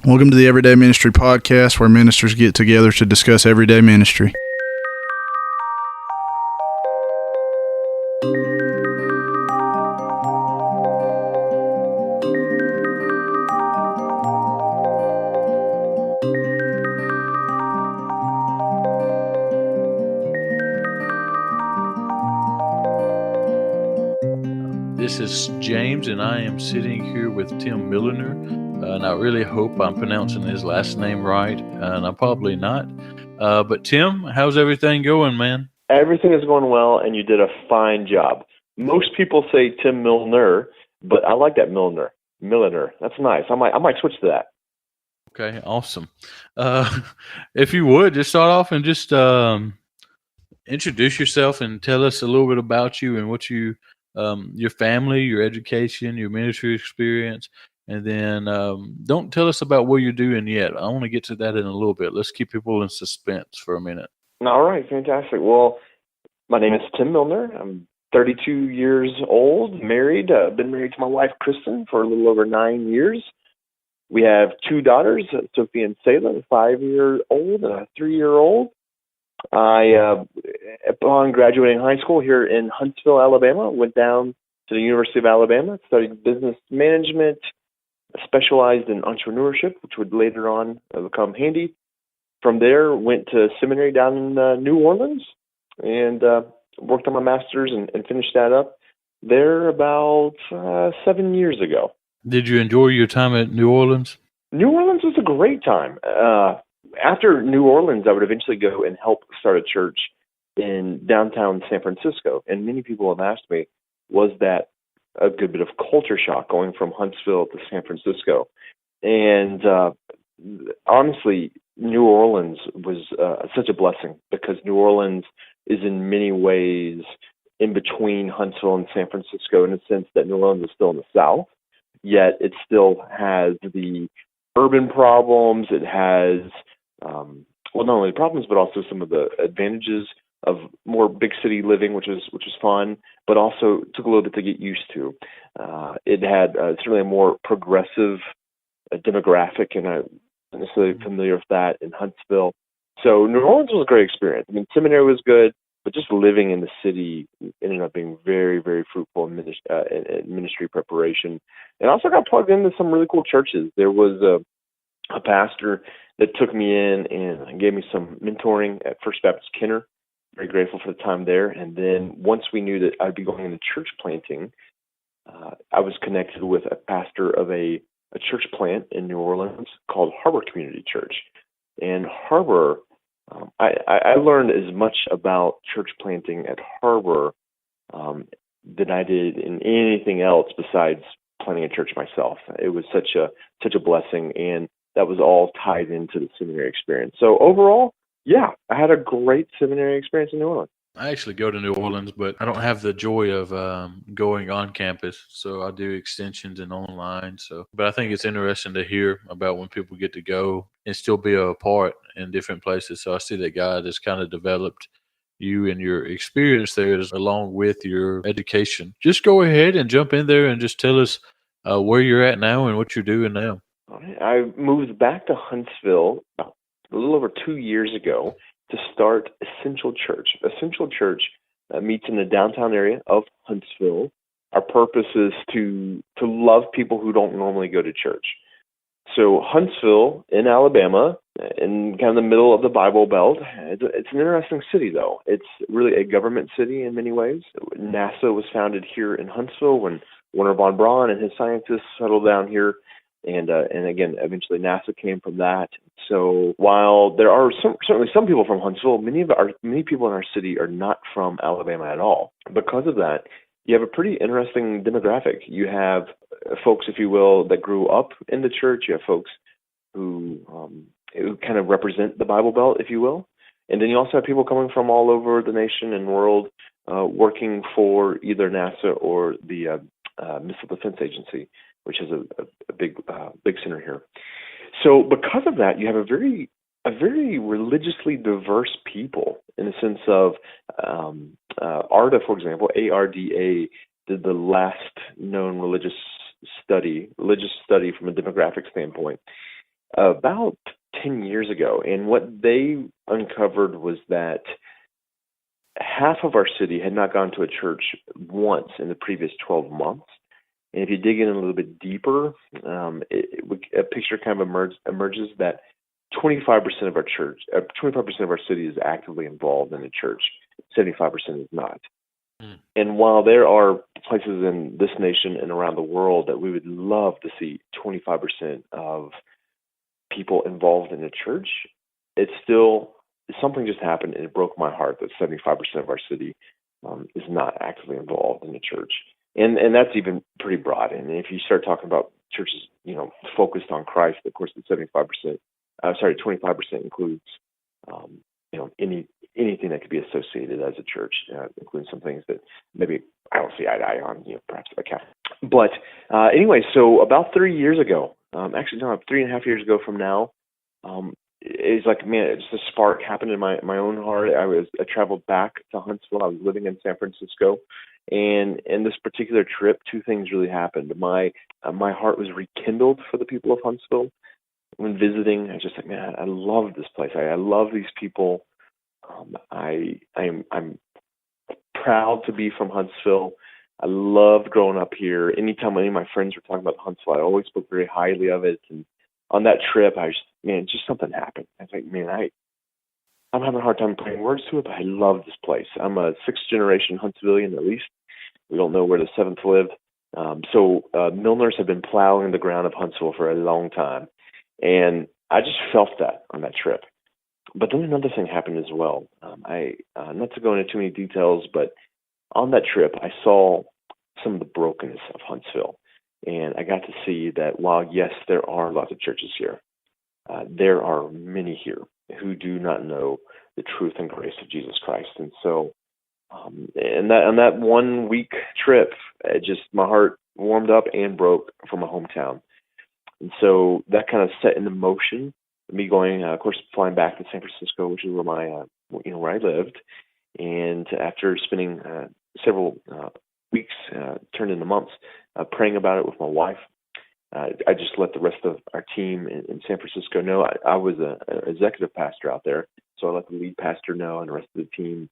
Welcome to the Everyday Ministry Podcast, where ministers get together to discuss everyday ministry. This is James, and I am sitting here with Tim Milner, and I really hope I'm pronouncing his last name right, and I'm probably not. But Tim, how's everything going, man? Everything is going well, and you did a fine job. Most people say Tim Milner, but I like that Milner. Milliner. That's nice. I might switch to that. Okay, awesome. If you would, just start off and just introduce yourself and tell us a little bit about you and what you, your family, your education, your ministry experience, and then don't tell us about what you're doing yet. I want to get to that in a little bit. Let's keep people in suspense for a minute. All right, fantastic. Well, my name is Tim Milner. I'm 32 years old, married. Been married to my wife, Kristen, for a little over 9 years. We have two daughters, Sophie and Selah, a 5-year-old and a 3-year-old. Upon graduating high school here in Huntsville, Alabama, went down to the University of Alabama, studied business management, specialized in entrepreneurship, which would later on become handy. From there, went to seminary down in New Orleans and worked on my master's and finished that up there about 7 years ago. Did you enjoy your time at New Orleans? New Orleans was a great time. After New Orleans, I would eventually go and help start a church in downtown San Francisco. And many people have asked me, was that a good bit of culture shock going from Huntsville to San Francisco? And honestly, New Orleans was such a blessing because New Orleans is in many ways in between Huntsville and San Francisco in the sense that New Orleans is still in the South, yet it still has the urban problems. It has, not only problems, but also some of the advantages of more big city living, which is fun, but also took a little bit to get used to. It had certainly a more progressive demographic, and I'm not necessarily familiar with that in Huntsville. So New Orleans was a great experience. I mean, seminary was good, but just living in the city ended up being very, very fruitful in ministry preparation. And I also got plugged into some really cool churches. There was a pastor that took me in and gave me some mentoring at First Baptist Kenner. Very grateful for the time there. And then once we knew that I'd be going into church planting, I was connected with a pastor of a church plant in New Orleans called Harbor Community Church. And Harbor, I learned as much about church planting at Harbor than I did in anything else besides planting a church myself. It was such a blessing, and that was all tied into the seminary experience. So overall, yeah, I had a great seminary experience in New Orleans. I actually go to New Orleans, but I don't have the joy of going on campus. So I do extensions and online. But I think it's interesting to hear about when people get to go and still be a part in different places. So I see that God has kind of developed you and your experience there along with your education. Just go ahead and jump in there and just tell us where you're at now and what you're doing now. I moved back to Huntsville about a little over 2 years ago to start Essential Church. Essential Church meets in the downtown area of Huntsville. Our purpose is to love people who don't normally go to church. So Huntsville in Alabama, in kind of the middle of the Bible Belt, it's an interesting city, though. It's really a government city in many ways. NASA was founded here in Huntsville when Wernher von Braun and his scientists settled down here. And again, eventually NASA came from that. So while there are certainly some people from Huntsville, many people in our city are not from Alabama at all. Because of that, you have a pretty interesting demographic. You have folks, if you will, that grew up in the church. You have folks who kind of represent the Bible Belt, if you will. And then you also have people coming from all over the nation and world working for either NASA or the Missile Defense Agency, which is a big center here. So because of that, you have a very religiously diverse people in the sense of ARDA, for example, ARDA did the last known religious study from a demographic standpoint. about 10 years ago. And what they uncovered was that half of our city had not gone to a church once in the previous 12 months. And if you dig in a little bit deeper, a picture kind of emerges that 25% of our church, 25% of our city is actively involved in a church. 75% is not. And while there are places in this nation and around the world that we would love to see 25% of people involved in a church, it's still, something just happened and it broke my heart that 75% of our city is not actively involved in the church. And that's even pretty broad. And if you start talking about churches, focused on Christ, of course, the 25% includes, anything that could be associated as a church, including some things that maybe I don't see eye to eye on, perhaps a Catholic. But anyway, so about 3 years ago, 3.5 years ago from now, it's like, man, just a spark happened in my own heart. I traveled back to Huntsville. I was living in San Francisco. And in this particular trip, two things really happened. My heart was rekindled for the people of Huntsville. When visiting, I was just like, man, I love this place. I love these people. I'm proud to be from Huntsville. I loved growing up here. Anytime any of my friends were talking about Huntsville, I always spoke very highly of it. And on that trip, just something happened. I was like, man, I'm having a hard time putting words to it, but I love this place. I'm a sixth generation Huntsvillian, at least. We don't know where the seventh live. So Milners have been plowing the ground of Huntsville for a long time. And I just felt that on that trip. But then another thing happened as well. Not to go into too many details, but on that trip, I saw some of the brokenness of Huntsville. And I got to see that while, yes, there are lots of churches here, there are many here who do not know the truth and grace of Jesus Christ. And so on that 1 week trip, my heart warmed up and broke for my hometown. And so that kind of set into motion me going, of course, flying back to San Francisco, which is where I lived. And after spending several weeks, turned into months, praying about it with my wife, I just let the rest of our team in San Francisco know. I was an executive pastor out there, so I let the lead pastor know and the rest of the team,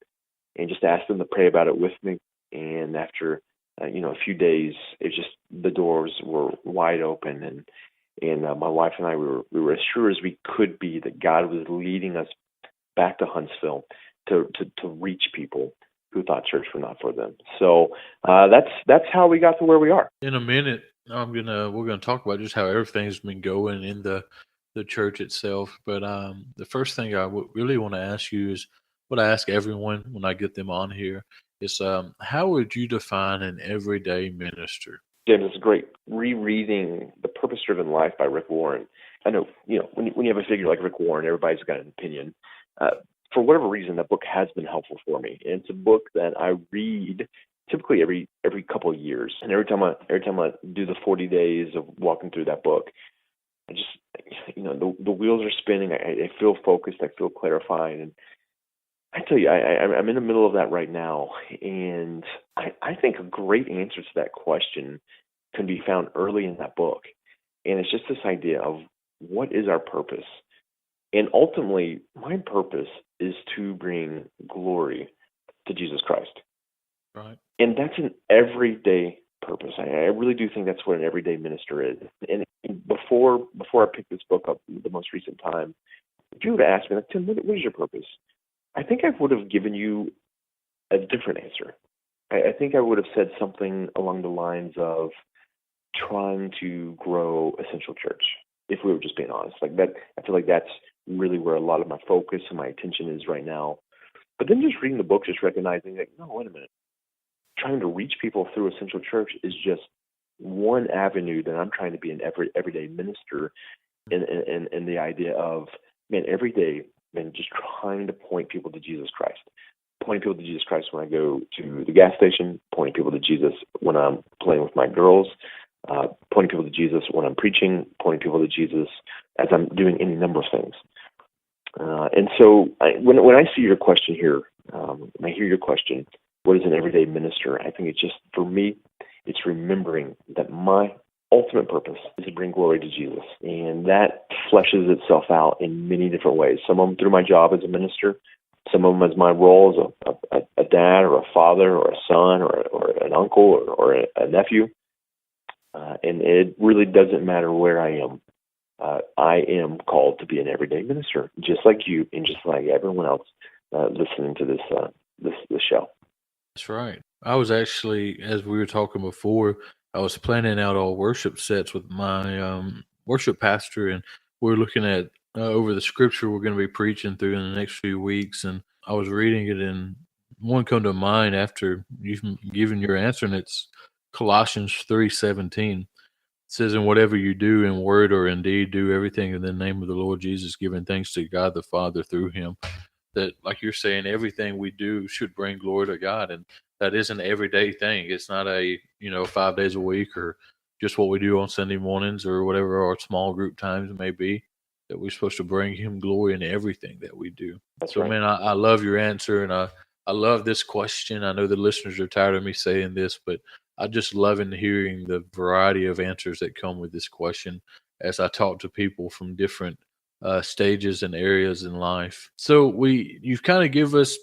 and just asked them to pray about it with me. And after a few days, the doors were wide open, and my wife and I we were as sure as we could be that God was leading us back to Huntsville to reach people who thought church were not for them. So that's how we got to where we are. In a minute, we're gonna talk about just how everything's been going in the church itself. But the first thing I really want to ask you is what I ask everyone when I get them on here is how would you define an everyday minister? James, it's great. Rereading The Purpose-Driven Life by Rick Warren. I know, when you have a figure like Rick Warren, everybody's got an opinion. For whatever reason, that book has been helpful for me. And it's a book that I read typically every couple of years. And every time I do the 40 days of walking through that book, I just, the wheels are spinning. I feel focused. I feel clarified. And I tell you, I'm in the middle of that right now. And I think a great answer to that question can be found early in that book. And it's just this idea of what is our purpose? And ultimately, my purpose is to bring glory to Jesus Christ. Right. And that's an everyday purpose. I really do think that's what an everyday minister is. And before I picked this book up the most recent time, if you would have asked me, like, Tim, what is your purpose? I think I would have given you a different answer. I think I would have said something along the lines of trying to grow Essential Church, if we were just being honest. Like that, I feel like that's really where a lot of my focus and my attention is right now. But then just reading the book, just recognizing that, no, wait a minute. Trying to reach people through Essential Church is just one avenue that I'm trying to be an everyday minister in the idea of, man, every day, man, just trying to point people to Jesus Christ. Pointing people to Jesus Christ when I go to the gas station, pointing people to Jesus when I'm playing with my girls, pointing people to Jesus when I'm preaching, pointing people to Jesus as I'm doing any number of things. And so when I see your question here, when I hear your question, what is an everyday minister? I think it's just, for me, it's remembering that my ultimate purpose is to bring glory to Jesus. And that fleshes itself out in many different ways. Some of them through my job as a minister, some of them as my role as a dad or a father or a son or an uncle or a nephew. And it really doesn't matter where I am. I am called to be an everyday minister, just like you and just like everyone else listening to this show. That's right. I was actually, as we were talking before, I was planning out all worship sets with my worship pastor, and we're looking at over the scripture we're going to be preaching through in the next few weeks. And I was reading it, and one come to mind after you've given your answer, and it's Colossians 3:17. It says, "And whatever you do in word or in deed, do everything in the name of the Lord Jesus, giving thanks to God the Father through Him." That, like you're saying, everything we do should bring glory to God, and that is an everyday thing. It's not a 5 days a week or just what we do on Sunday mornings or whatever our small group times may be. That we're supposed to bring Him glory in everything that we do. That's So, right. man, I love your answer, and I love this question. I know the listeners are tired of me saying this, but I just love hearing the variety of answers that come with this question as I talk to people from different stages and areas in life. So you've kind of give us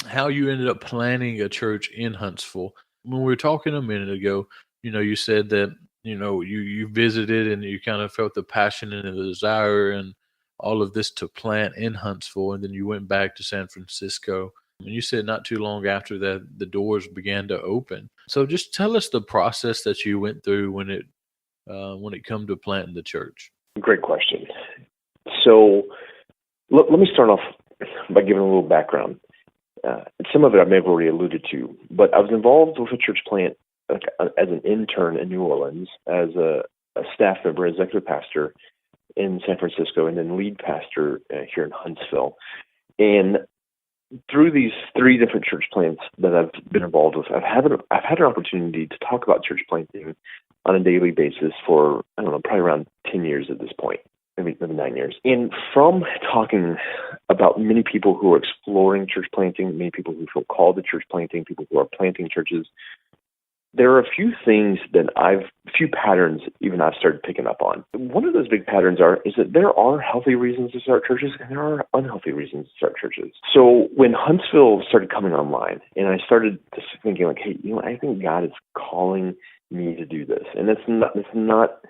how you ended up planning a church in Huntsville. When we were talking a minute ago, you said that you visited and you kind of felt the passion and the desire and all of this to plant in Huntsville, and then you went back to San Francisco. And you said not too long after that the doors began to open. So just tell us the process that you went through when it come to planting the church. Great question. So let me start off by giving a little background. Some of it I may have already alluded to, but I was involved with a church plant as an intern in New Orleans, as a staff member, executive pastor in San Francisco, and then lead pastor here in Huntsville. And through these 3 different church plants that I've been involved with, I've had an opportunity to talk about church planting on a daily basis for, I don't know, probably around 10 years at this point. Maybe 9 years. And from talking about many people who are exploring church planting, many people who feel called to church planting, people who are planting churches, there are a few patterns even I've started picking up on. One of those big patterns is that there are healthy reasons to start churches and there are unhealthy reasons to start churches. So when Huntsville started coming online, and I started just thinking like, hey, I think God is calling me to do this. And it's not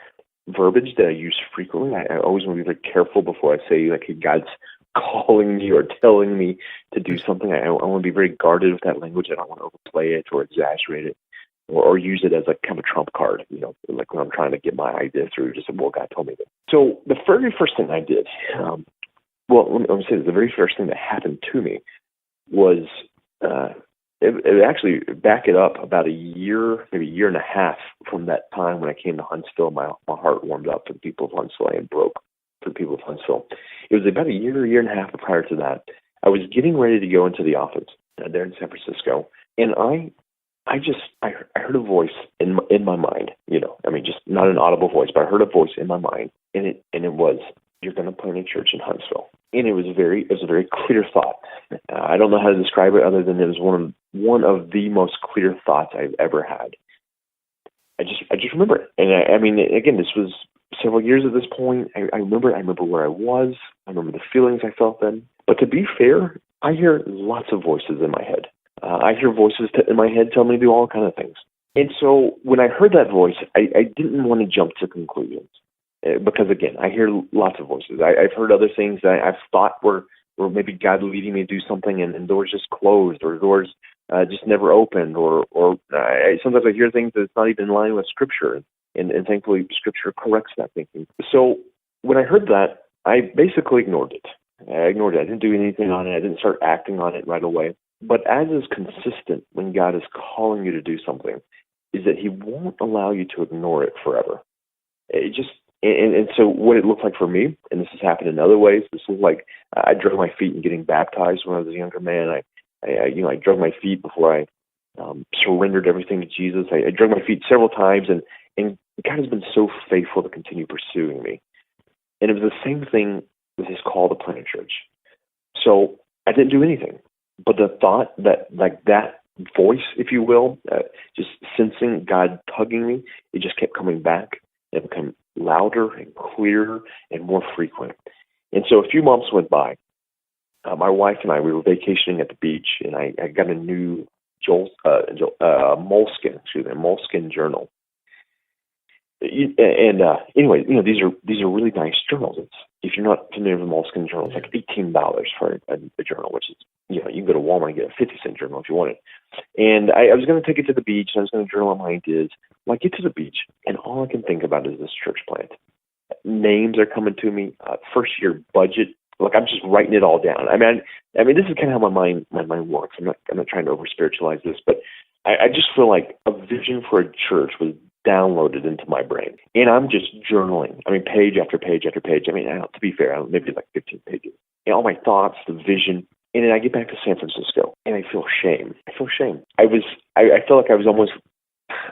verbiage that I use frequently. I always want to be very careful before I say like, hey, God's calling me or telling me to do something. I want to be very guarded with that language. I don't want to overplay it or exaggerate it or use it as like kind of a trump card, like when I'm trying to get my idea through, just well, God told me that. So the very first thing I did, let me say this, the very first thing that happened to me was it actually back it up about a year, maybe a year and a half from that time when I came to Huntsville. My heart warmed up for the people of Huntsville and broke for the people of Huntsville. It was about a year and a half prior to that. I was getting ready to go into the office there in San Francisco, and I heard a voice in my mind. Just not an audible voice, but I heard a voice in my mind, and it was, "You're going to plant a church in Huntsville." And it was a very clear thought. I don't know how to describe it other than it was one of the most clear thoughts I've ever had. I just remember it. And again, this was several years at this point. I remember where I was. I remember the feelings I felt then. But to be fair, I hear lots of voices in my head. I hear voices in my head tell me to do all kinds of things. And so when I heard that voice, I didn't want to jump to conclusions. Because again, I hear lots of voices. I've heard other things that I've thought were maybe God leading me to do something, and doors just closed, or doors just never opened, or sometimes I hear things that's not even in line with Scripture, and thankfully Scripture corrects that thinking. So when I heard that, I basically ignored it. I didn't do anything on it. I didn't start acting on it right away. But as is consistent when God is calling you to do something, is that He won't allow you to ignore it forever. And so what it looked like for me, and this has happened in other ways, this was like I drug my feet in getting baptized when I was a younger man. I drug my feet before I surrendered everything to Jesus. I drug my feet several times, and God has been so faithful to continue pursuing me. And it was the same thing with His call to plant a church. So I didn't do anything, but the thought that voice, if you will, just sensing God tugging me. It just kept coming back and become louder and clearer and more frequent. And so a few months went by. My wife and I, we were vacationing at the beach, and I got a new moleskin journal. Anyway, these are really nice journals. If you're not familiar with moleskin journals, like $18 for a journal, which is, you can go to Walmart and get a 50-cent journal if you want it. And I was going to take it to the beach, and I was going to journal my ideas. Well, I get to the beach, and all I can think about is this church plant. Names are coming to me. First year budget. Look, I'm just writing it all down. I mean, this is kind of how my mind works. I'm not trying to over spiritualize this, but I just feel like a vision for a church was downloaded into my brain, and I'm just journaling. I mean, page after page after page. I mean, to be fair, maybe like 15 pages. And all my thoughts, the vision, and then I get back to San Francisco, and I feel shame. I felt like I was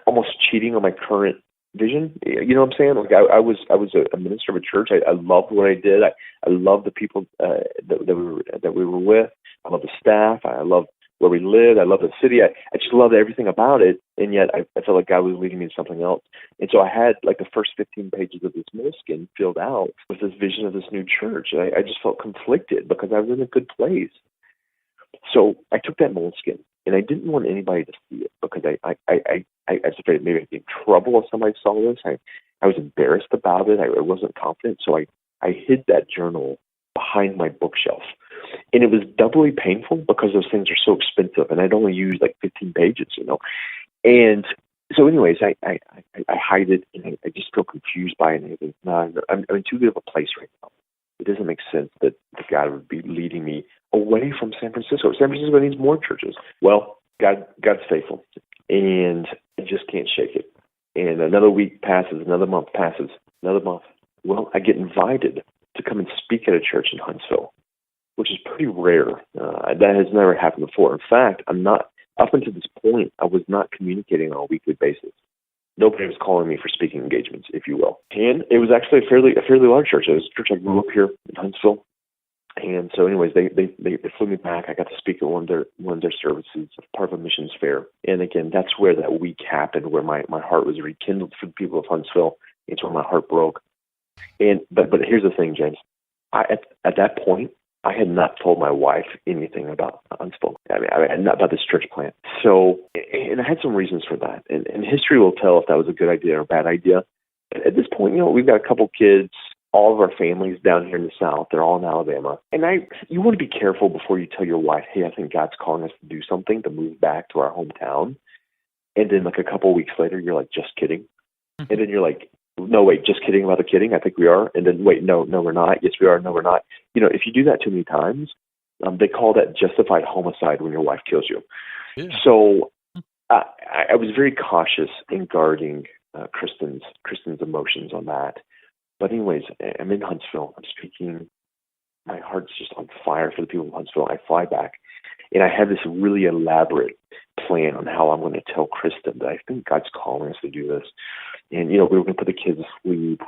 almost cheating on my current vision. You know what I'm saying? Like I was a minister of a church. I loved what I did. I loved the people that we were with. I loved the staff. I loved where we lived. I loved the city. I just loved everything about it. And yet I felt like God was leading me to something else. And so I had like the first 15 pages of this moleskin filled out with this vision of this new church. And I just felt conflicted because I was in a good place. So I took that moleskin, and I didn't want anybody to see it because I was afraid maybe I'd be in trouble if somebody saw this. I was embarrassed about it. I wasn't confident. So I hid that journal behind my bookshelf. And it was doubly painful because those things are so expensive, and I'd only used like 15 pages, And so anyways, I hide it, and I just feel confused by it. And I think, no, I'm in too good of a place right now. It doesn't make sense that God would be leading me away from San Francisco. San Francisco needs more churches. Well, God's faithful, and I just can't shake it. And another week passes, another month passes, another month. Well, I get invited to come and speak at a church in Huntsville, which is pretty rare. That has never happened before. In fact, up until this point, I was not communicating on a weekly basis. Nobody was calling me for speaking engagements, if you will. And it was actually a fairly large church. It was a church I grew up here in Huntsville. And so anyways, they flew me back. I got to speak at one of their services, part of a missions fair. And again, that's where that week happened, where my heart was rekindled for the people of Huntsville. It's where my heart broke. And but here's the thing, James. At that point, I had not told my wife anything about Huntsville. I mean, not about this church plant. So, and I had some reasons for that. And history will tell if that was a good idea or a bad idea. At this point, we've got a couple kids. All of our families down here in the South, they're all in Alabama. And you want to be careful before you tell your wife, hey, I think God's calling us to do something, to move back to our hometown. And then like a couple of weeks later, you're like, just kidding. Mm-hmm. And then you're like, no, wait, just kidding about the kidding. I think we are. And then, wait, no, we're not. Yes, we are. No, we're not. If you do that too many times, they call that justified homicide when your wife kills you. Yeah. So I was very cautious in guarding Kristen's emotions on that. But anyways, I'm in Huntsville. I'm speaking. My heart's just on fire for the people of Huntsville. I fly back, and I have this really elaborate plan on how I'm going to tell Kristen that I think God's calling us to do this. And, we were going to put the kids to sleep.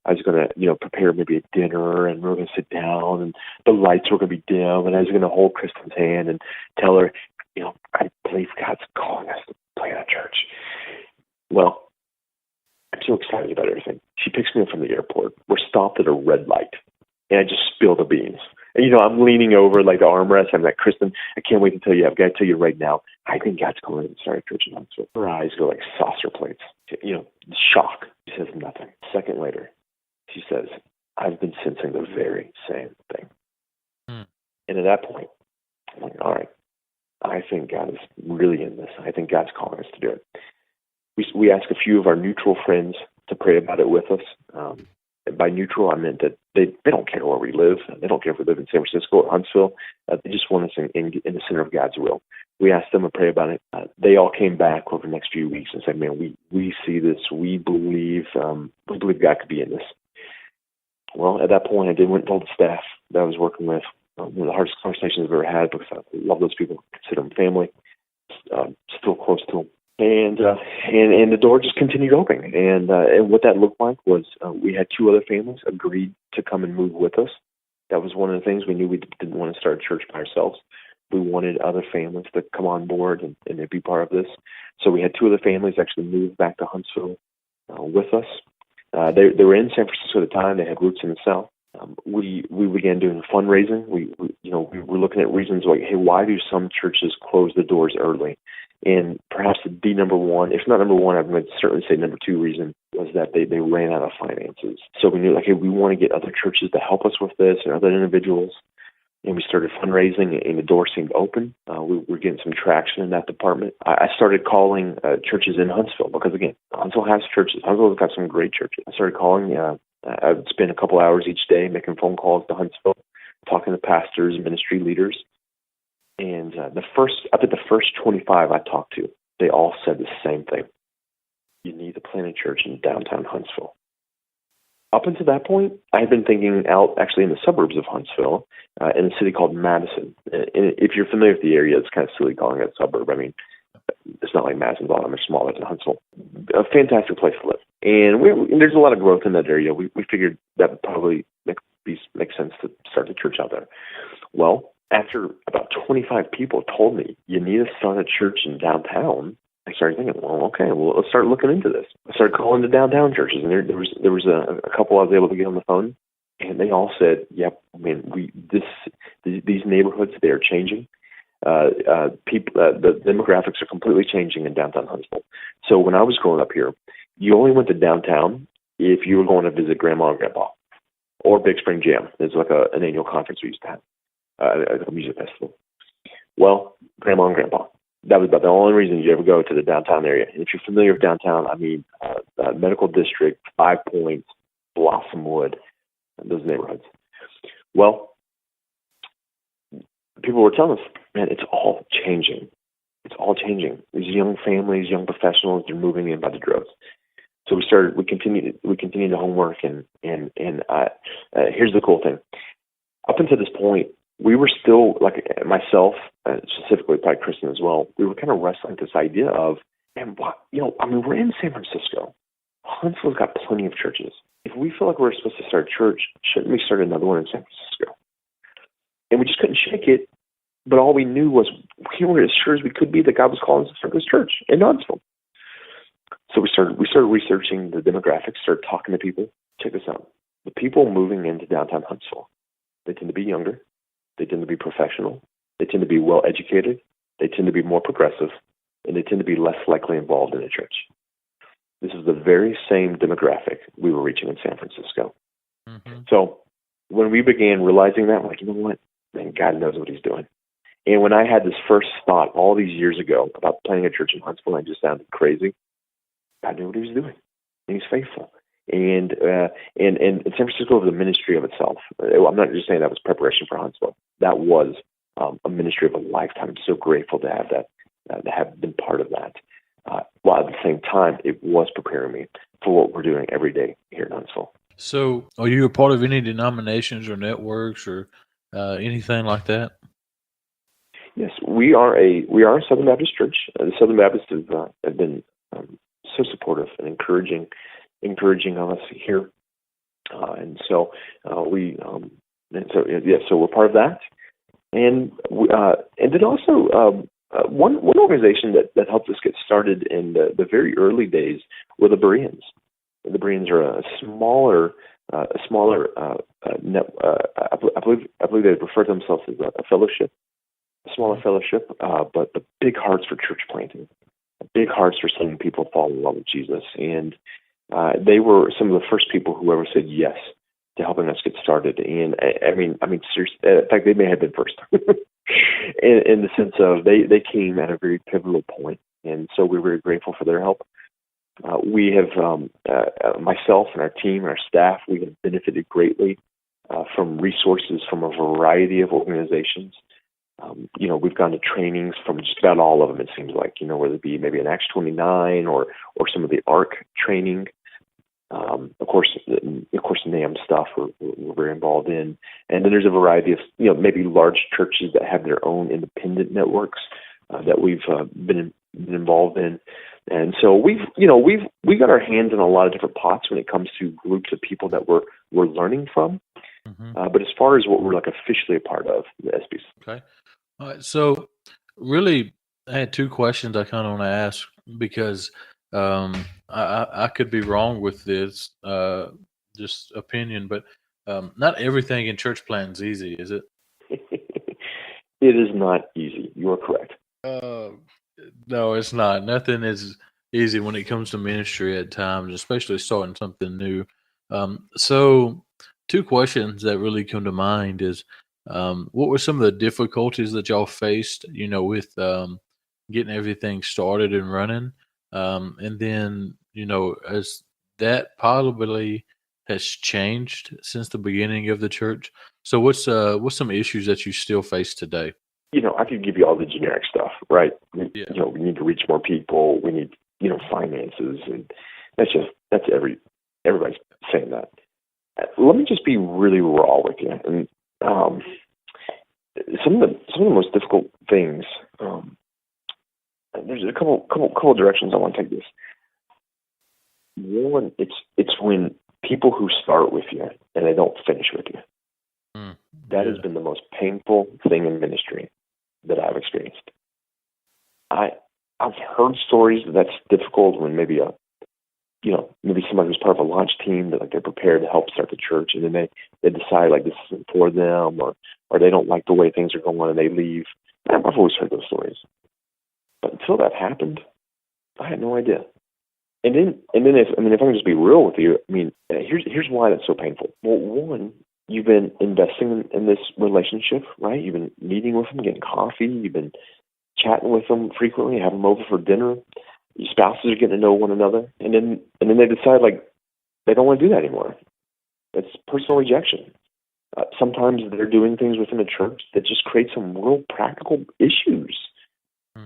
I was going to, prepare maybe a dinner, and we were going to sit down, and the lights were going to be dim, and I was going to hold Kristen's hand and tell her, I believe God's calling us to plant a church. Well, I'm so excited about everything. She picks me up from the airport. We're stopped at a red light, and I just spill the beans. And, I'm leaning over like the armrest. I'm like, Kristen, I can't wait to tell you. I've got to tell you right now. I think God's calling us to start a church in Huntsville. Her eyes go like saucer plates. Shock. She says nothing. A second later, she says, I've been sensing the very same thing. And at that point, I'm like, all right, I think God is really in this. I think God's calling us to do it. We asked a few of our neutral friends to pray about it with us. By neutral, I meant that they don't care where we live. They don't care if we live in San Francisco or Huntsville. They just want us in the center of God's will. We asked them to pray about it. They all came back over the next few weeks and said, man, we see this. We believe God could be in this. Well, at that point, I went and told the staff that I was working with. One of the hardest conversations I've ever had, because I love those people, consider them family, still close to them. And the door just continued opening. And what that looked like was we had two other families agreed to come and move with us. That was one of the things. We knew we didn't want to start a church by ourselves. We wanted other families to come on board and be part of this. So we had two of the families actually move back to Huntsville with us. They were in San Francisco at the time. They had roots in the South. We began doing fundraising. We were looking at reasons like, hey, why do some churches close the doors early? And perhaps the number one, if not number one, I would certainly say number two reason was that they ran out of finances. So we knew, like, hey, we want to get other churches to help us with this and other individuals. And we started fundraising, and the door seemed open. We were getting some traction in that department. I started calling churches in Huntsville because, again, Huntsville has churches. Huntsville's got some great churches. I started calling. I would spend a couple hours each day making phone calls to Huntsville, talking to pastors and ministry leaders. And the first 25 I talked to, they all said the same thing. You need to plant a church in downtown Huntsville. Up until that point, I had been thinking out actually in the suburbs of Huntsville, in a city called Madison. And if you're familiar with the area, it's kind of silly calling it a suburb. I mean, it's not like Madison's a lot smaller than Huntsville. A fantastic place to live. And there's a lot of growth in that area. We figured that would probably make sense to start a church out there. Well, after about 25 people told me, you need to start a church in downtown, I started thinking, well, okay, let's start looking into this. I started calling the downtown churches, and there was a couple I was able to get on the phone, and they all said, yep, I mean, these neighborhoods, they are changing. The demographics are completely changing in downtown Huntsville. So when I was growing up here, you only went to downtown if you were going to visit Grandma and Grandpa, or Big Spring Jam. It's like an annual conference we used to have, a music festival. Well, Grandma and Grandpa. That was about the only reason you ever go to the downtown area. And if you're familiar with downtown, I mean, Medical District, 5 Points, Blossomwood, those neighborhoods. Well, people were telling us, man, it's all changing. It's all changing. These young families, young professionals, they're moving in by the droves. So we continued the homework, and here's the cool thing. Up until this point, we were still, like myself, specifically probably Kristen as well, we were kind of wrestling with this idea of, man, we're in San Francisco. Huntsville's got plenty of churches. If we feel like we're supposed to start a church, shouldn't we start another one in San Francisco? And we just couldn't shake it, but all we knew was we were as sure as we could be that God was calling us to start this church in Huntsville. So we started researching the demographics, started talking to people. Check this out. The people moving into downtown Huntsville, they tend to be younger. They tend to be professional. They tend to be well-educated. They tend to be more progressive. And they tend to be less likely involved in a church. This is the very same demographic we were reaching in San Francisco. Mm-hmm. So when we began realizing that, I'm like, you know what? Man, God knows what he's doing. And when I had this first thought all these years ago about planting a church in Huntsville, I just sounded crazy. God knew what he was doing. And he's faithful. And San Francisco was a ministry of itself. I'm not just saying that was preparation for Huntsville. That was a ministry of a lifetime. I'm so grateful to have that, to have been part of that. While at the same time, it was preparing me for what we're doing every day here in Huntsville. So, are you a part of any denominations or networks or anything like that? Yes, we are a Southern Baptist church. The Southern Baptists have been so supportive and encouraging of us here, so we're part of that, and then also one organization that helped us get started in the very early days were the Bereans. The Bereans are a smaller net. I believe they refer to themselves as a fellowship, a smaller fellowship, but the big hearts for church planting, big hearts for seeing people fall in love with Jesus, and they were some of the first people who ever said yes to helping us get started. And I mean, seriously, in fact, they may have been first in the sense of they came at a very pivotal point, and so we're very grateful for their help. We have, myself and our team and our staff, we have benefited greatly from resources from a variety of organizations. We've gone to trainings from just about all of them, it seems like, whether it be maybe an Acts 29 or some of the ARC training. Of course, NAM stuff we're very involved in. And then there's a variety of, maybe large churches that have their own independent networks that we've been involved in. And so we've got our hands in a lot of different pots when it comes to groups of people that we're learning from. Mm-hmm. But as far as what we're like officially a part of, the SBC. Okay. All right, so really, I had two questions I kind of want to ask because I could be wrong with this, just opinion, but not everything in church plan's easy, is it? It is not easy. You are correct. Uh, no, it's not. Nothing is easy when it comes to ministry at times, especially starting something new. So, two questions that really come to mind is, what were some of the difficulties that y'all faced, with getting everything started and running? And then, as that probably has changed since the beginning of the church. So, what's some issues that you still face today? I could give you all the generic stuff, right? Yeah. We need to reach more people. We need, finances, and everybody's saying that. Let me just be really raw with you, and some of the most difficult things. There's a couple directions I want to take this. One, it's when people who start with you and they don't finish with you. That has been the most painful thing in ministry that I've experienced. I've heard stories that's difficult when maybe somebody who's part of a launch team that they're prepared to help start the church, and then they decide this isn't for them, or they don't like the way things are going and they leave. I've always heard those stories, but until that happened, I had no idea. And then if I can just be real with you, here's why that's so painful. Well, one, you've been investing in this relationship, right? You've been meeting with them, getting coffee. You've been chatting with them frequently, having them over for dinner. Your spouses are getting to know one another, and then they decide they don't want to do that anymore. It's personal rejection. Sometimes they're doing things within a church that just create some real practical issues.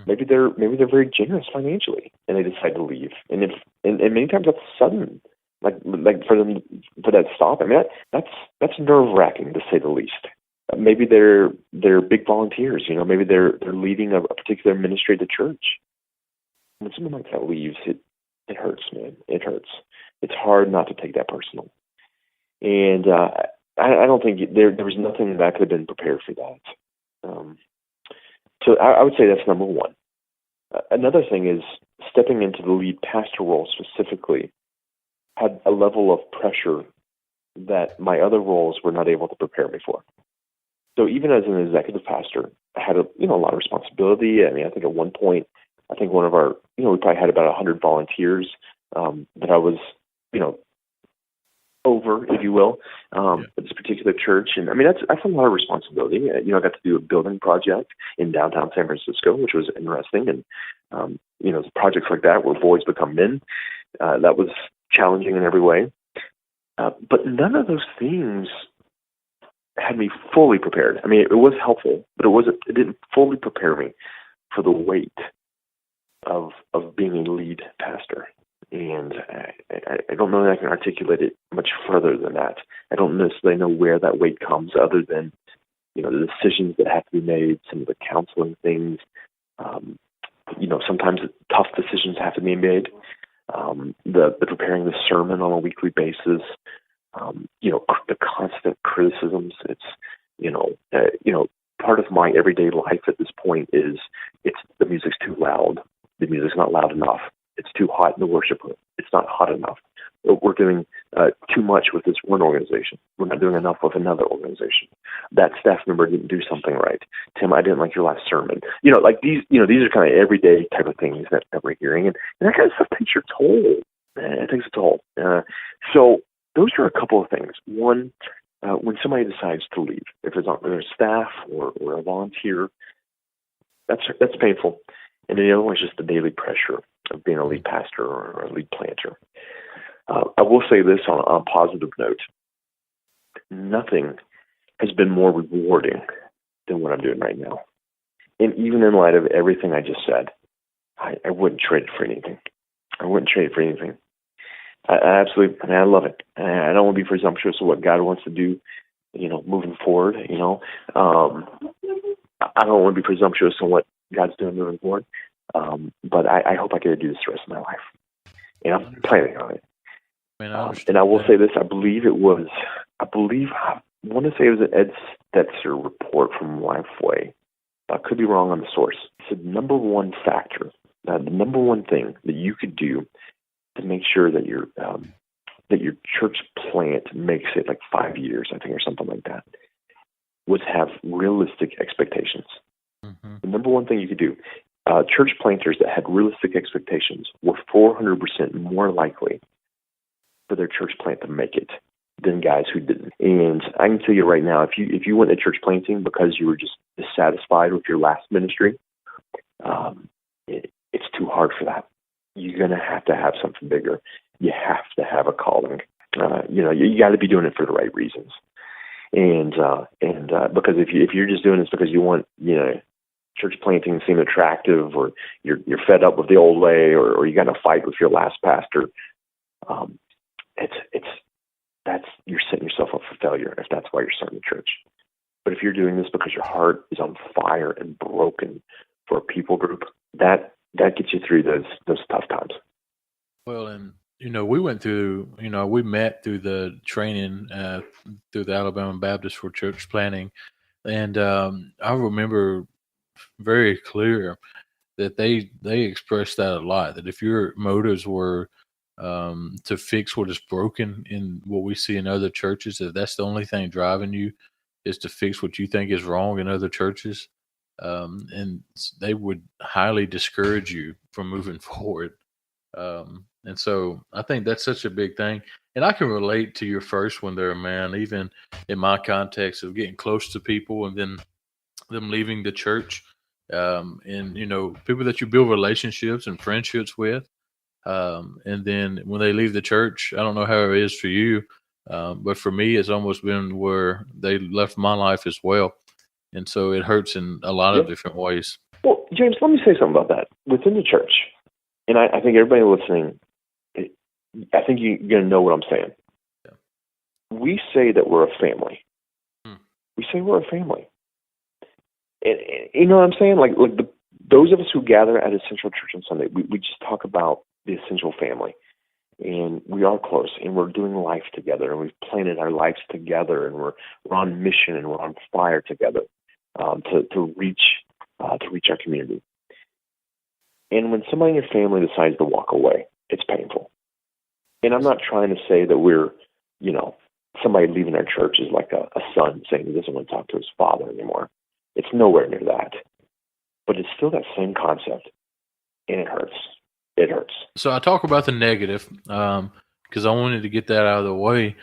Maybe they're very generous financially, and they decide to leave. And many times that's sudden. Like for them for that stop. That's nerve wracking to say the least. Maybe they're big volunteers. Maybe they're leading a particular ministry at the church. When someone like that leaves, it hurts, man. It hurts. It's hard not to take that personal. And I don't think there was nothing that could have been prepared for that. So I would say that's number one. Another thing is stepping into the lead pastor role specifically had a level of pressure that my other roles were not able to prepare me for. So even as an executive pastor, I had a lot of responsibility. I think at one point, one of our, we probably had about 100 volunteers that I was, over, if you will, at this particular church. And that's a lot of responsibility. I got to do a building project in downtown San Francisco, which was interesting. And, projects like that where boys become men, that was challenging in every way. But none of those things had me fully prepared. It was helpful, but it didn't fully prepare me for the weight of being a lead pastor. And I don't know that I can articulate it much further than that. I don't necessarily know where that weight comes other than, the decisions that have to be made, some of the counseling things. Sometimes tough decisions have to be made. The preparing the sermon on a weekly basis, the constant criticisms. It's, part of my everyday life at this point is the music's too loud. The music's not loud enough. It's too hot in the worship room. It's not hot enough. We're doing too much with this one organization. We're not doing enough with another organization. That staff member didn't do something right. Tim, I didn't like your last sermon. These are kind of everyday type of things that we're hearing, and that kind of stuff takes your toll. It takes a toll. So those are a couple of things. One, when somebody decides to leave, if it's on their staff or a volunteer, that's painful. And the other one is just the daily pressure of being a lead pastor or a lead planter. I will say this on a positive note. Nothing has been more rewarding than what I'm doing right now. And even in light of everything I just said, I wouldn't trade it for anything. I wouldn't trade it for anything. I absolutely, I love it. I don't want to be presumptuous of what God wants to do, moving forward, I don't want to be presumptuous on what God's doing moving forward. But I hope I get to do this the rest of my life. And I'm planning on it. And I will say this, I want to say it was an Ed Stetzer report from Lifeway I could be wrong on the source. He said number one factor, the number one thing that you could do to make sure that your church plant makes it like 5 years, I think, or something like that, was have realistic expectations. Mm-hmm. The number one thing you could do, church planters that had realistic expectations were 400% more likely for their church plant to make it than guys who didn't. And I can tell you right now, if you went to church planting because you were just dissatisfied with your last ministry, it's too hard for that. You're going to have something bigger. You have to have a calling. You got to be doing it for the right reasons. And because if you're just doing this because you want, church planting to seem attractive, or you're fed up with the old way, or you got in a fight with your last pastor, that's you're setting yourself up for failure if that's why you're starting the church. But if you're doing this because your heart is on fire and broken for a people group, that gets you through those tough times. Well, and we went through, we met through the training through the Alabama Baptist for church planting, and I remember very clear that they expressed that a lot. That if your motives were to fix what is broken in what we see in other churches, if that's the only thing driving you is to fix what you think is wrong in other churches, and they would highly discourage you from moving forward. And so I think that's such a big thing. And I can relate to your first one there, man, even in my context of getting close to people and then them leaving the church, and, people that you build relationships and friendships with. And then when they leave the church, I don't know how it is for you, but for me, it's almost been where they left my life as well. And so it hurts in a lot of different ways. Well, James, let me say something about that. Within the church, and I think everybody listening, I think you're going to know what I'm saying. Yeah. We say that we're a family. We say we're a family. And you know what I'm saying? Like those of us who gather at Essential Church on Sunday, we just talk about the Essential family. And we are close, and we're doing life together, and we've planted our lives together, and we're on mission, and we're on fire together to reach our community. And when somebody in your family decides to walk away, it's painful. And I'm not trying to say that we're, somebody leaving our church is like a son saying he doesn't want to talk to his father anymore. It's nowhere near that. But it's still that same concept, and it hurts. It hurts. So I talk about the negative because I wanted to get that out of the way.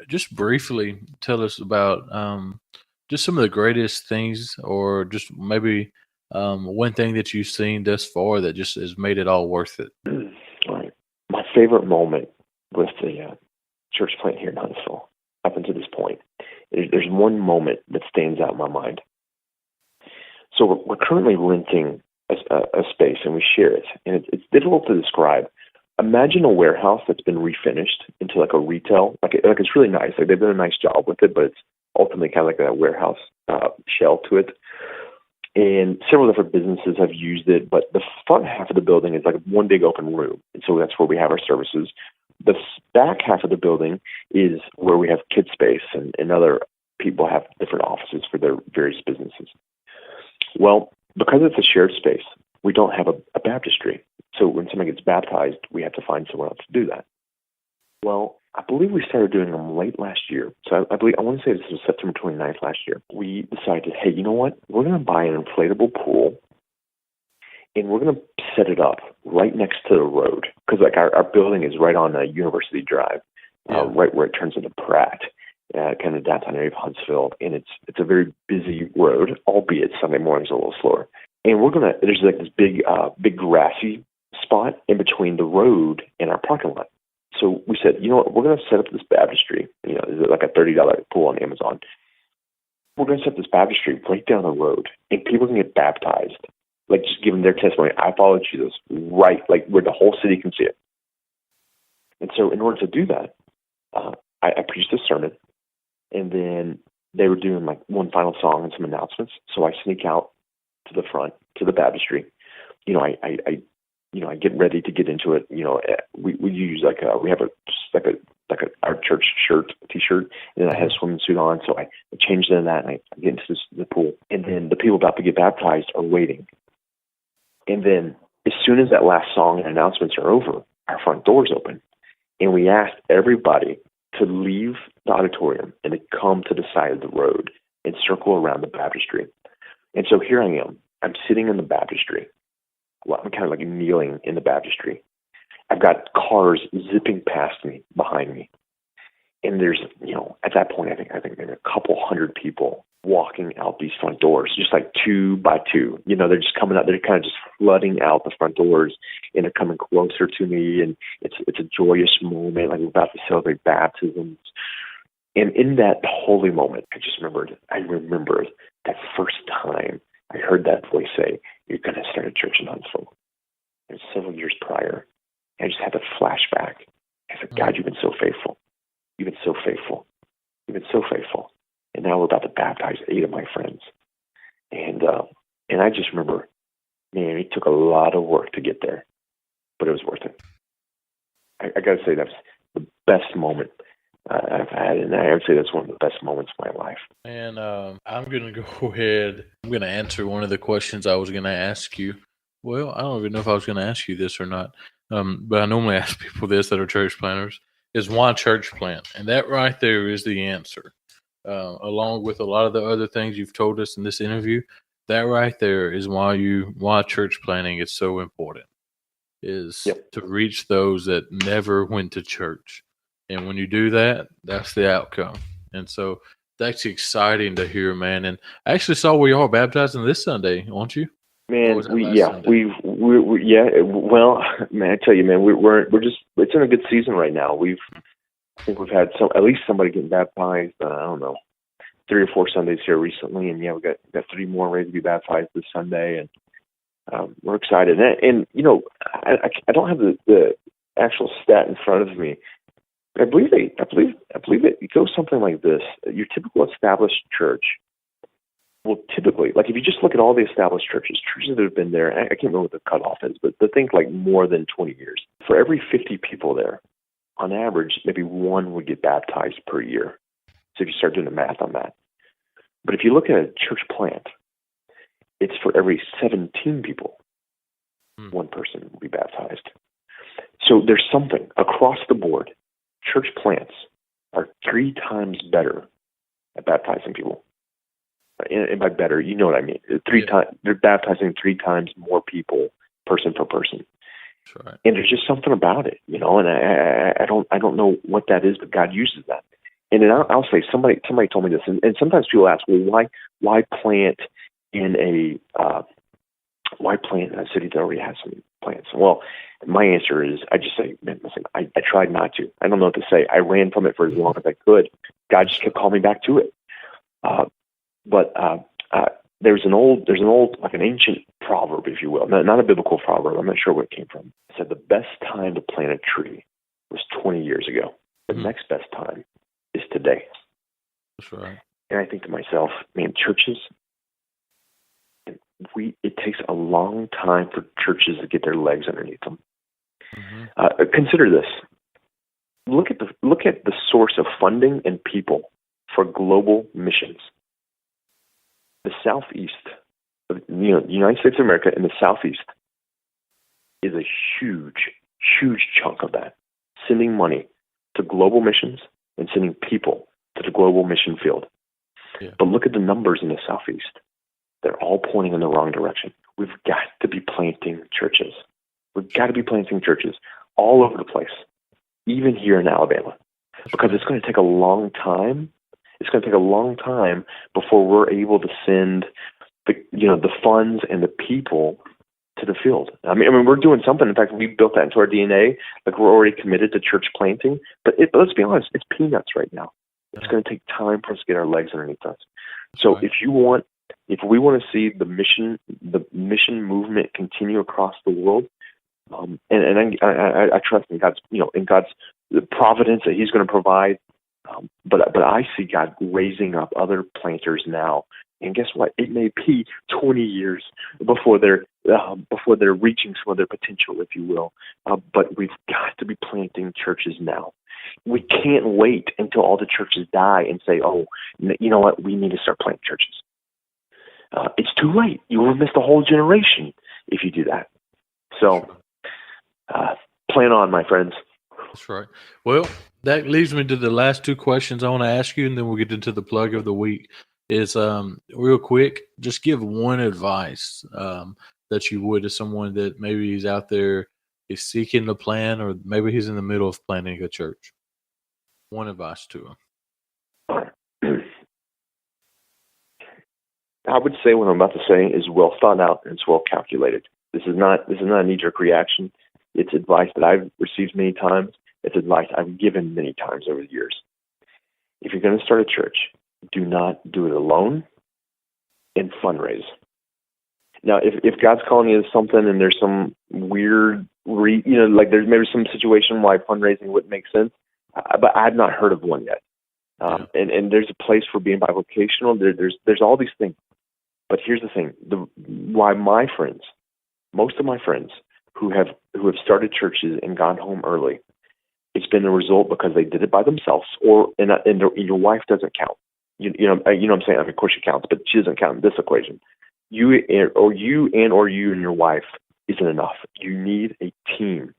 Just briefly tell us about just some of the greatest things, or just maybe one thing that you've seen thus far that just has made it all worth it. All right. My favorite moment with the church plant here in Huntsville up until this point, there's one moment that stands out in my mind. So we're currently renting a space, and we share it, and it's difficult to describe. Imagine a warehouse that's been refinished into like a retail, like it's really nice. Like they've done a nice job with it, but it's ultimately kind of like a warehouse shell to it. And several different businesses have used it, but the front half of the building is like one big open room, and so that's where we have our services. The back half of the building is where we have kid space, and other people have different offices for their various businesses. Well, because it's a shared space, we don't have a baptistry. So when somebody gets baptized, we have to find someone else to do that. Well, I believe we started doing them late last year. So I want to say this was September 29th last year. We decided, hey, you know what? We're going to buy an inflatable pool, and we're going to set it up right next to the road. Because like our building is right on University Drive, right where it turns into Pratt. Kind of downtown area of Huntsville, and it's a very busy road, albeit Sunday mornings are a little slower. And there's like this big grassy spot in between the road and our parking lot. So we said, you know what, we're going to set up this baptistry. Is it like a $30 pool on Amazon? We're going to set this baptistry right down the road, and people can get baptized, like just giving their testimony. I followed Jesus, right, like where the whole city can see it. And so in order to do that, I preached a sermon. And then they were doing like one final song and some announcements. So I sneak out to the front, to the baptistry. I I get ready to get into it. We use we have our church shirt, T-shirt, and then I had a swimming suit on, so I changed into that, and I get into the pool, and then the people about to get baptized are waiting, and then as soon as that last song and announcements are over, our front doors open, and we asked everybody to leave the auditorium and to come to the side of the road and circle around the baptistry. And so here I am. I'm sitting in the baptistry. Well, I'm kind of like kneeling in the baptistry. I've got cars zipping past me, behind me. And there's, at that point, I think maybe a couple hundred people walking out these front doors, just like 2 by 2. They're just coming out. They're kind of just flooding out the front doors, and they're coming closer to me. And it's a joyous moment, like we're about to celebrate baptisms. And in that holy moment, I remembered that first time I heard that voice say, "You're going to start a church in Huntsville." It was several years prior. I just had a flashback. I said, "God, you've been so faithful. You've been so faithful. You've been so faithful." And now we're about to baptize 8 of my friends. And I just remember, man, it took a lot of work to get there, but it was worth it. I got to say that's the best moment I've had, and I would say that's one of the best moments of my life. And I'm going to go ahead. I'm going to answer one of the questions I was going to ask you. Well, I don't even know if I was going to ask you this or not, but I normally ask people this that are church planners, is why church plant? And that right there is the answer. Along with a lot of the other things you've told us in this interview, that right there is why church planting is so important, is to reach those that never went to church. And when you do that, that's the outcome. And so that's exciting to hear, man. And I actually saw we are baptizing this Sunday, aren't you? Man, well, man, I tell you, man, we're just, it's in a good season right now. I think we've had at least somebody getting baptized. I don't know, 3 or 4 Sundays here recently, and we got 3 more ready to be baptized this Sunday, and we're excited. And I don't have the actual stat in front of me. I believe it goes something like this: your typical established church will typically, like if you just look at all the established churches that have been there, I can't remember what the cutoff is, but think like more than 20 years. For every 50 people there, on average, maybe 1 would get baptized per year. So if you start doing the math on that. But if you look at a church plant, it's for every 17 people, 1 person will be baptized. So there's something across the board. Church plants are 3 times better at baptizing people. And by better, you know what I mean. They're baptizing 3 times more people, person per person. Right. And there's just something about it, and I don't know what that is, but God uses that. And then I'll say somebody told me this, and sometimes people ask, well, why plant in a city that already has some plants? Well, my answer is I just say, man, listen, I tried not to. I don't know what to say. I ran from it for as long as I could. God just kept calling me back to it. But there's an old, like an ancient proverb, if you will, not a biblical proverb. I'm not sure where it came from. It said the best time to plant a tree was 20 years ago. The next best time is today. That's right. And I think to myself, man, churches, it takes a long time for churches to get their legs underneath them. Consider this. Look at the source of funding and people for global missions. The Southeast, the United States of America and the Southeast is a huge, huge chunk of that, sending money to global missions and sending people to the global mission field. Yeah. But look at the numbers in the Southeast. They're all pointing in the wrong direction. We've got to be planting churches. We've got to be planting churches all over the place, even here in Alabama, because it's going to take a long time. It's going to take a long time before we're able to send the funds and the people to the field. I mean, we're doing something. In fact, we built that into our DNA. Like we're already committed to church planting. But let's be honest, it's peanuts right now. It's going to take time for us to get our legs underneath us. So if we want to see the mission movement continue across the world, and I trust in God's providence that He's going to provide But I see God raising up other planters now, and guess what? It may be 20 years before they're reaching some of their potential, if you will. But we've got to be planting churches now. We can't wait until all the churches die and say, "Oh, you know what? We need to start planting churches." It's too late. You will have missed a whole generation if you do that. So, plan on, my friends. That's right. Well, that leads me to the last two questions I want to ask you, and then we'll get into the plug of the week. Is real quick, just give one advice that you would to someone that maybe he's out there, is seeking the plan, or maybe he's in the middle of planning a church. One advice to him. I would say what I'm about to say is well thought out and it's well calculated. This is not a knee-jerk reaction. It's advice that I've received many times. It's advice I've given many times over the years. If you're going to start a church, do not do it alone and fundraise. Now, if God's calling you to something and there's some weird, like there's maybe some situation why fundraising wouldn't make sense, but I've not heard of one yet. And there's a place for being bivocational. There's all these things. But here's the thing: why most of my friends who have started churches and gone home early, it's been a result because they did it by themselves, and your wife doesn't count. You know what I'm saying? I mean, of course she counts, but she doesn't count in this equation. You and your wife isn't enough. You need a team.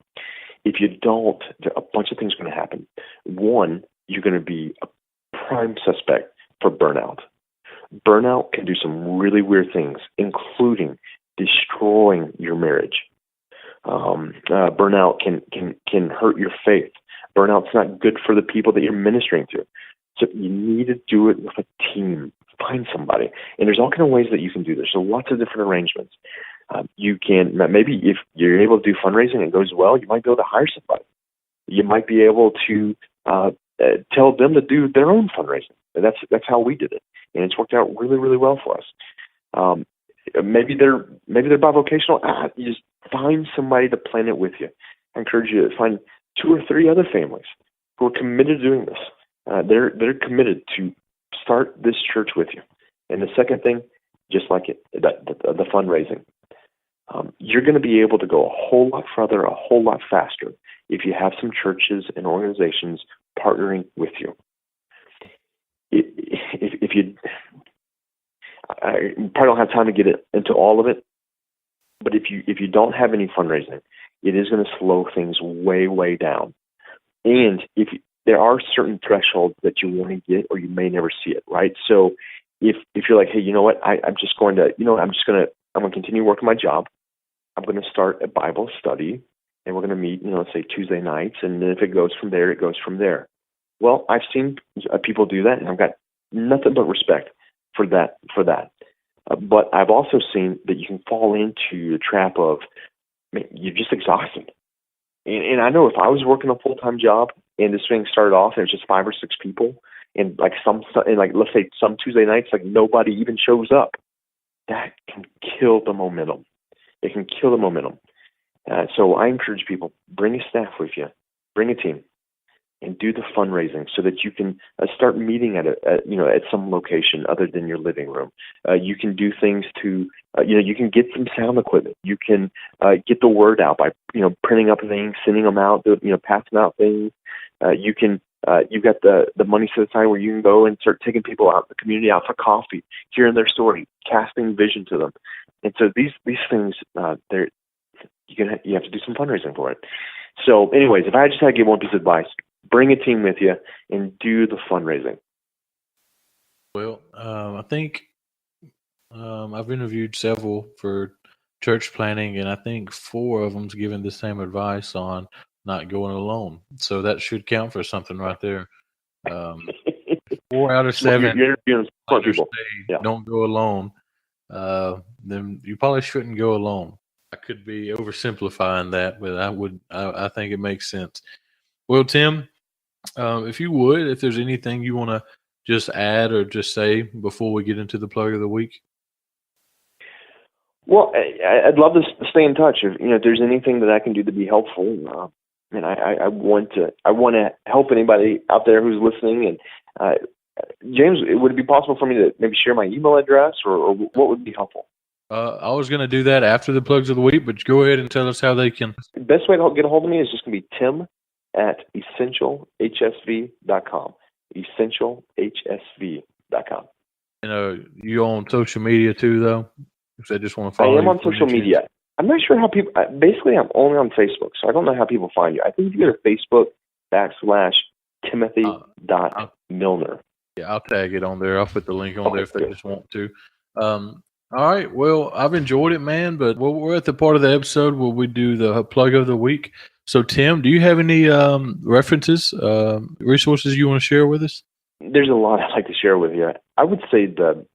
If you don't, a bunch of things are going to happen. One, you're going to be a prime suspect for burnout. Burnout can do some really weird things, including destroying your marriage. Burnout can hurt your faith. Burnout's not good for the people that you're ministering to. So you need to do it with a team. Find somebody. And there's all kinds of ways that you can do this. So lots of different arrangements. You can, maybe if you're able to do fundraising and it goes well, you might be able to hire somebody. You might be able to tell them to do their own fundraising. And that's how we did it. And it's worked out really, really well for us. Maybe they're bivocational. You just find somebody to plan it with you. I encourage you to find 2 or 3 other families who are committed to doing this. They're committed to start this church with you. And the second thing, just like the fundraising, you're going to be able to go a whole lot further, a whole lot faster if you have some churches and organizations partnering with you. If you, I probably don't have time to get into all of it, but if you don't have any fundraising, it is going to slow things way, way down. And there are certain thresholds that you want to get, or you may never see it, right? So if you're like, hey, you know what, I'm going to continue working my job. I'm going to start a Bible study, and we're going to meet, let's say Tuesday nights, and then if it goes from there, it goes from there. Well, I've seen people do that, and I've got nothing but respect for that. But I've also seen that you can fall into the trap of, you're just exhausted. And I know if I was working a full-time job and this thing started off and it's just 5 or 6 people, and let's say some Tuesday nights, like nobody even shows up, that can kill the momentum. It can kill the momentum. So I encourage people, bring a staff with you, bring a team, and do the fundraising so that you can start meeting at some location other than your living room. You can do things to, you can get some sound equipment. You can get the word out by, printing up things, sending them out, passing out things. You've got the money set aside where you can go and start taking people out, the community out for coffee, hearing their story, casting vision to them. And so these things, you have to do some fundraising for it. So anyways, if I just had to give one piece of advice, bring a team with you and do the fundraising. Well, I think I've interviewed several for church planning, and I think 4 of them's given the same advice on not going alone. So that should count for something right there. 4 out of 7 you're interviewing smart people. Don't go alone. Then you probably shouldn't go alone. I could be oversimplifying that, but I think it makes sense. Well, Tim, if there's anything you want to just add or just say before we get into the plug of the week. Well, I'd love to stay in touch. If there's anything that I can do to be helpful, And I want to help anybody out there who's listening. And James, would it be possible for me to maybe share my email address, or what would be helpful? I was going to do that after the plugs of the week, but go ahead and tell us how they can. The best way to get a hold of me is just going to be tim@essentialhsv.com. essentialhsv.com. You on social media too, though? If they just want to follow you. I am on social media. I'm not sure how people. Basically, I'm only on Facebook, so I don't know how people find you. I think if you go to Facebook /Timothy.Milner. Yeah, I'll tag it on there. I'll put the link on there if they just want to. All right. Well, I've enjoyed it, man. But we're at the part of the episode where we do the plug of the week. So, Tim, do you have any references, resources you want to share with us? There's a lot I'd like to share with you. I would say the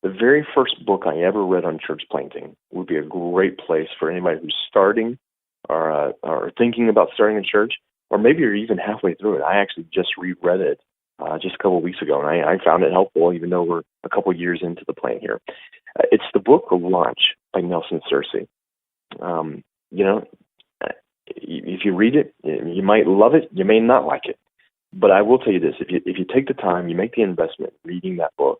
very first book I ever read on church planting would be a great place for anybody who's starting or thinking about starting a church, or maybe you're even halfway through it. I actually just reread it just a couple of weeks ago, and I found it helpful, even though we're a couple of years into the plan here. It's the book Launch by Nelson Searcy. If you read it, you might love it, you may not like it. But I will tell you this, if you take the time, you make the investment reading that book,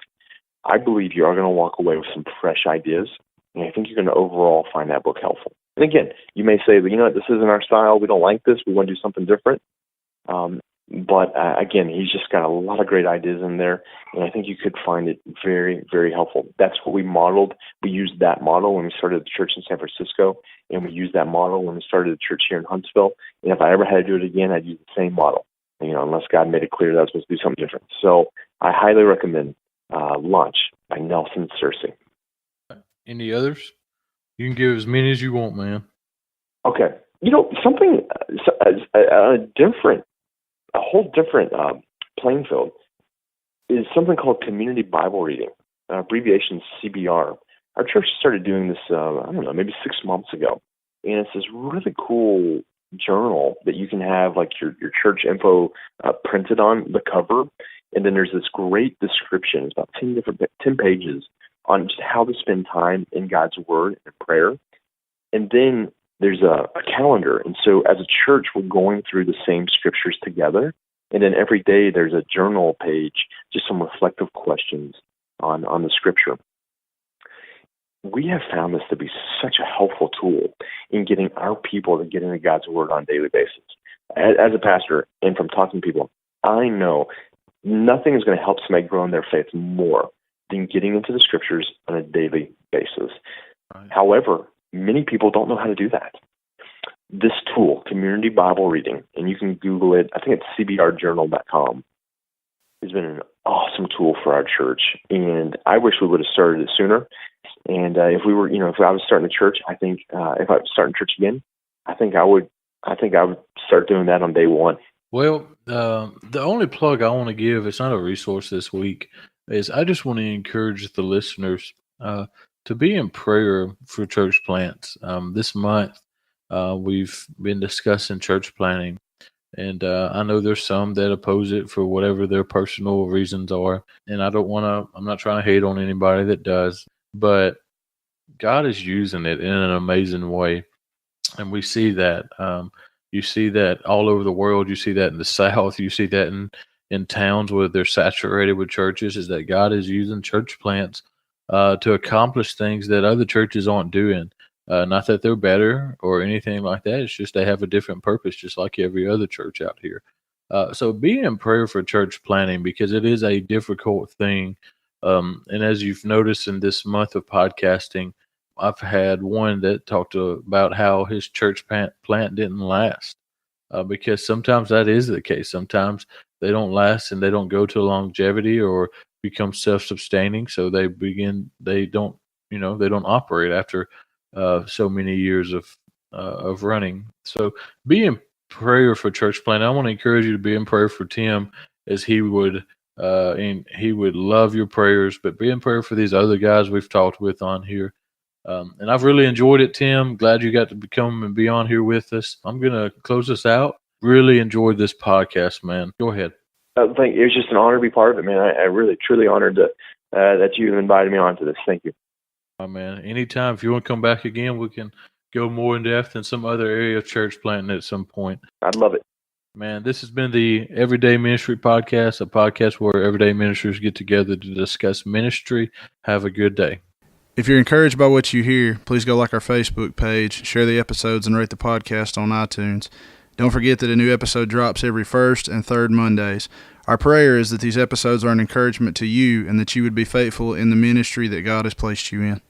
I believe you are going to walk away with some fresh ideas, and I think you're going to overall find that book helpful. And again, you may say, this isn't our style, we don't like this, we want to do something different. But again, he's just got a lot of great ideas in there, and I think you could find it very, very helpful. That's what we modeled. We used that model when we started the church in San Francisco, and we used that model when we started the church here in Huntsville. And if I ever had to do it again, I'd use the same model, unless God made it clear that I was supposed to do something different. So I highly recommend Launch by Nelson Searcy. Any others? You can give as many as you want, man. Okay. Something a whole different playing field is something called Community Bible Reading, abbreviation CBR. Our church started doing this, maybe 6 months ago. And it's this really cool journal that you can have like your church info printed on the cover. And then there's this great description. It's about 10 pages on just how to spend time in God's Word and prayer. And then there's a calendar. And so as a church, we're going through the same scriptures together. And then every day there's a journal page, just some reflective questions on the scripture. We have found this to be such a helpful tool in getting our people to get into God's Word on a daily basis. As a pastor and from talking to people, I know nothing is going to help somebody grow in their faith more than getting into the scriptures on a daily basis. Right. However, many people don't know how to do that. This tool, Community Bible Reading, and you can Google it, I think it's cbrjournal.com, has been an awesome tool for our church. And I wish we would have started it sooner. And if I was starting a church, I think if I was starting church again, I think I would start doing that on day one. Well, the only plug I want to give, it's not a resource this week, is I just want to encourage the listeners to be in prayer for church plants. This month, we've been discussing church planting, and I know there's some that oppose it for whatever their personal reasons are. And I'm not trying to hate on anybody that does, but God is using it in an amazing way. And we see that. You see that all over the world. You see that in the South. You see that in towns where they're saturated with churches, is that God is using church plants to accomplish things that other churches aren't doing. Not that they're better or anything like that. It's just they have a different purpose, just like every other church out here. So be in prayer for church planting, because it is a difficult thing. And as you've noticed in this month of podcasting, I've had one that talked about how his church plant didn't last, because sometimes that is the case. Sometimes they don't last and they don't go to longevity or become self-sustaining. So they don't operate after so many years of running. So be in prayer for church planting. I want to encourage you to be in prayer for Tim, as he would love your prayers, but be in prayer for these other guys we've talked with on here. And I've really enjoyed it, Tim. Glad you got to come and be on here with us. I'm going to close this out. Really enjoyed this podcast, man. Go ahead. Thank you. It was just an honor to be part of it, man. I really, truly honored that you invited me on to this. Thank you. Oh, man. Anytime. If you want to come back again, we can go more in depth in some other area of church planting at some point. I'd love it. Man, this has been the Everyday Ministry Podcast, a podcast where everyday ministers get together to discuss ministry. Have a good day. If you're encouraged by what you hear, please go like our Facebook page, share the episodes, and rate the podcast on iTunes. Don't forget that a new episode drops every first and third Mondays. Our prayer is that these episodes are an encouragement to you and that you would be faithful in the ministry that God has placed you in.